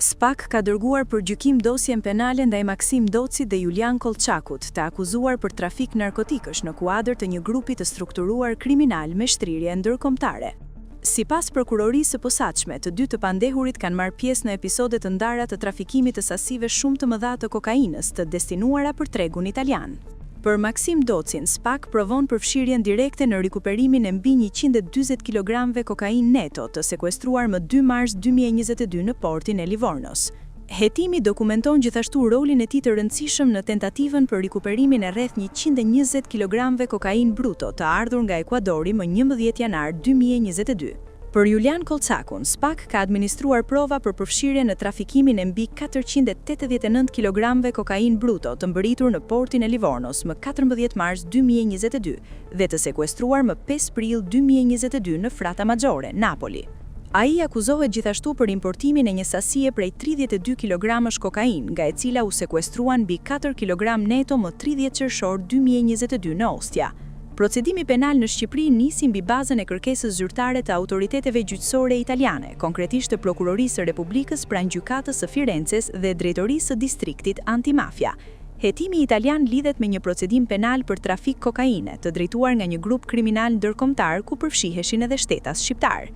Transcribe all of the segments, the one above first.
SPAK ka dërguar për gjykim dosjen penale ndaj Maksim Docit dhe Julian Kolçakut, të akuzuar për trafik narkotikësh në kuadër të një grupi të strukturuar kriminal me shtrirje ndërkombëtare. Sipas prokurorisë së posaçme, të dy të pandehurit kanë marrë pjesë në episode të ndara të trafikimit të sasive shumë të mëdha të kokainës të destinuara për tregun italian. Për Maksim Docin, SPAK provon përfshirjen direkte në rikuperimin e mbi 140 kg kokainë neto të sekuestruar më 2 mars 2022 në portin e Livornos. Hetimi dokumenton gjithashtu rolin e tij të rëndësishëm në tentativën për rikuperimin e rreth 120 kg kokainë bruto të ardhur nga Ekuadori më 11 janar 2022. Për Julian Kolçakun, SPAK ka administruar prova për përfshirje në trafikimin e mbi 489 kg kokainë bruto të mbërritur në portin e Livornos më 14 mars 2022 dhe të sekuestruar më 5 prill 2022 në Frata Maggiore, Napoli. Ai akuzohet gjithashtu për importimin e një sasie prej 32 kg kokainë, nga e cila u sekuestruan mbi 4 kg neto më 30 qershor 2022 në Ostia. Procedimi penal në Shqipëri nisi mbi bazën e kërkesës zyrtare të autoriteteve gjyqësore italiane, konkretisht të Prokurorisë së Republikës pranë Gjykatës së Firences dhe Drejtorisë së Distriktit Antimafia. Hetimi italian lidhet me një procedim penal për trafik kokaine, të drejtuar nga një grup kriminal ndërkombëtar ku përfshiheshin edhe shtetas shqiptar.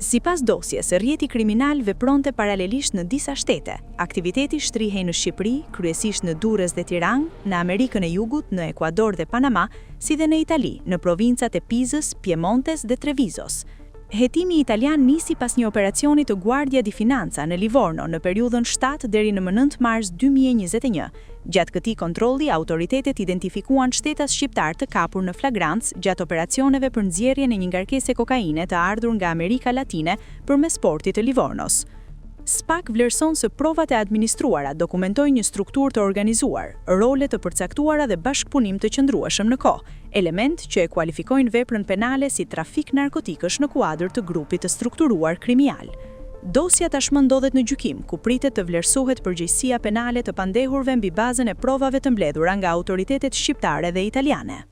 Sipas dosjes, rrjeti kriminal vepronte paralelisht në disa shtete. Aktiviteti shtrihej në Shqipëri, kryesisht në Durrës dhe Tiranë, në Amerikën e Jugut, në Ekuador dhe Panama, si dhe në Itali, në provincat e Pizës, Piemontes dhe Trevizos. Hetimi italian nisi pas një operacioni të Guardia di Finanza në Livorno në periudhën 7 deri në 9 mars 2021. Gjatë këtij kontrolli, autoritetet identifikuan shtetas shqiptar të kapur në flagrancë gjatë operacioneve për nxjerrjen e një ngarkese kokaine të ardhur nga Amerika Latine përmes portit të Livornos. SPAK vlerëson se provat e administruara dokumentojnë një strukturë të organizuar, role të përcaktuara dhe bashkëpunim të qëndrueshëm në kohë, element që e kualifikojnë veprën penale si trafik narkotikësh në kuadër të grupit të strukturuar kriminal. Dosja tashmë ndodhet në gjykim, ku pritet të vlerësohet përgjegjësia penale të pandehurve mbi bazën e provave të mbledhura nga autoritetet shqiptare dhe italiane.